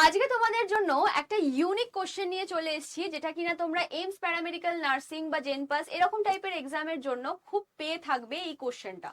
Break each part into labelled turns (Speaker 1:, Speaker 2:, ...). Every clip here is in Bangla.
Speaker 1: আজকে তোমাদের জন্য একটা ইউনিক কোশ্চেন নিয়ে চলে এসেছি, যেটা কিনা তোমরা এইমস প্যারামেডিক্যাল নার্সিং বা জেনপাস এরকম টাইপের এক্সামের জন্য খুব পেয়ে থাকবে। এই কোশ্চেনটা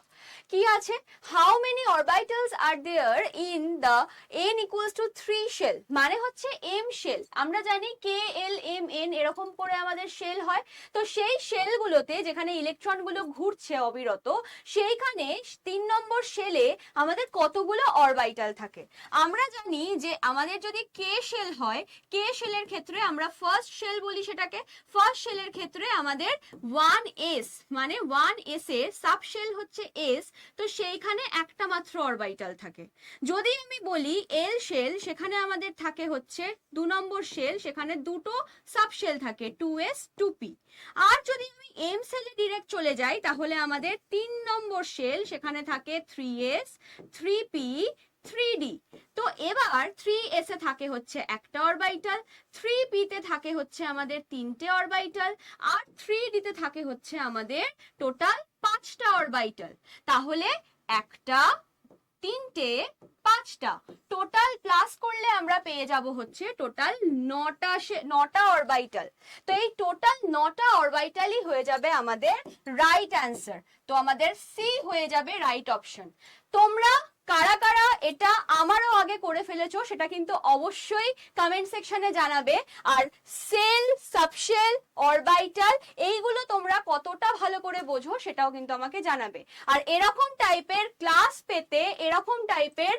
Speaker 1: কি আছে, how many orbitals are there in the n equals to 3 shell. মানে হচ্ছে এম শেল, আমরা জানি কে এল এম এন এরকম করে আমাদের শেল হয়। তো সেই শেলগুলোতে যেখানে ইলেকট্রনগুলো ঘুরছে অবিরত, সেইখানে 3 নম্বর শেলে আমাদের কতগুলো অরবিটাল থাকে। আমরা জানি যে আমাদের যদি কে শেল হয়, কে শেলের ক্ষেত্রে আমরা ফার্স্ট শেল বলি সেটাকে। ফার্স্ট শেলের ক্ষেত্রে আমাদের 1s, মানে 1s এর সাব শেল হচ্ছে s, তো সেইখানে একটা মাত্র অরবিটাল থাকে। যদি আমি বলি এল শেল, সেখানে আমাদের থাকে হচ্ছে 2 নম্বর শেল, সেখানে দুটো সাব শেল থাকে 2s 2p। আর যদি আমি এম শেলে ডিরেক্ট চলে যাই, তাহলে আমাদের 3 নম্বর শেল, সেখানে থাকে 3s 3p 3d। তো এবার 3s এ থাকে হচ্ছে একটা অরবিটাল, 3p তে থাকে হচ্ছে আমাদের তিনটে অরবিটাল, আর 3d তে থাকে হচ্ছে আমাদের টোটাল 5টা অরবিটাল। তাহলে একটা, তিনটে, 5টা টোটাল প্লাস করলে আমরা পেয়ে যাব হচ্ছে টোটাল 9টা অরবিটাল। তো এই টোটাল 9টা অরবিটালই হয়ে যাবে আমাদের রাইট অ্যান্সার। তো আমাদের সি হয়ে যাবে রাইট অপশন। তোমরা কারা কারা এটা আমারও আগে করে ফেলেছো সেটা কিন্তু অবশ্যই কমেন্ট সেকশনে জানাবে। আর সেল, সাবশেল, অরবিটাল এইগুলো তোমরা কতটা ভালো করে বোঝো সেটাও কিন্তু আমাকে জানাবে। আর এরকম টাইপের ক্লাস পেতে, এরকম টাইপের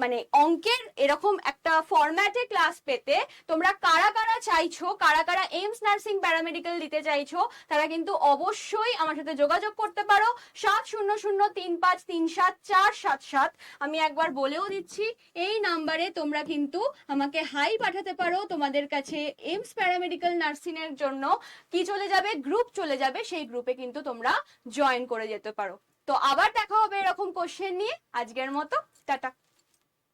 Speaker 1: মানে অঙ্কের এরকম একটা ফরম্যাটে ক্লাস পেতে তোমরা কারা কারা চাইছো, কারা কারা এইমস নার্সিং প্যারামেডিক্যাল দিতে চাইছো, তারা কিন্তু অবশ্যই আমার সাথে যোগাযোগ করতে পারো 7003537477। আমি একবার বলেও দিচ্ছি, এই নাম্বারে তোমরা কিন্তু আমাকে হাই পাঠাতে পারো। তোমাদের কাছে এইমস প্যারামেডিক্যাল নার্সিং এর জন্য কি চলে যাবে, গ্রুপ চলে যাবে, সেই গ্রুপে কিন্তু তোমরা জয়েন করে যেতে পারো। তো আবার দেখা হবে এরকম কোশ্চেন নিয়ে। আজকের মতো টাটা।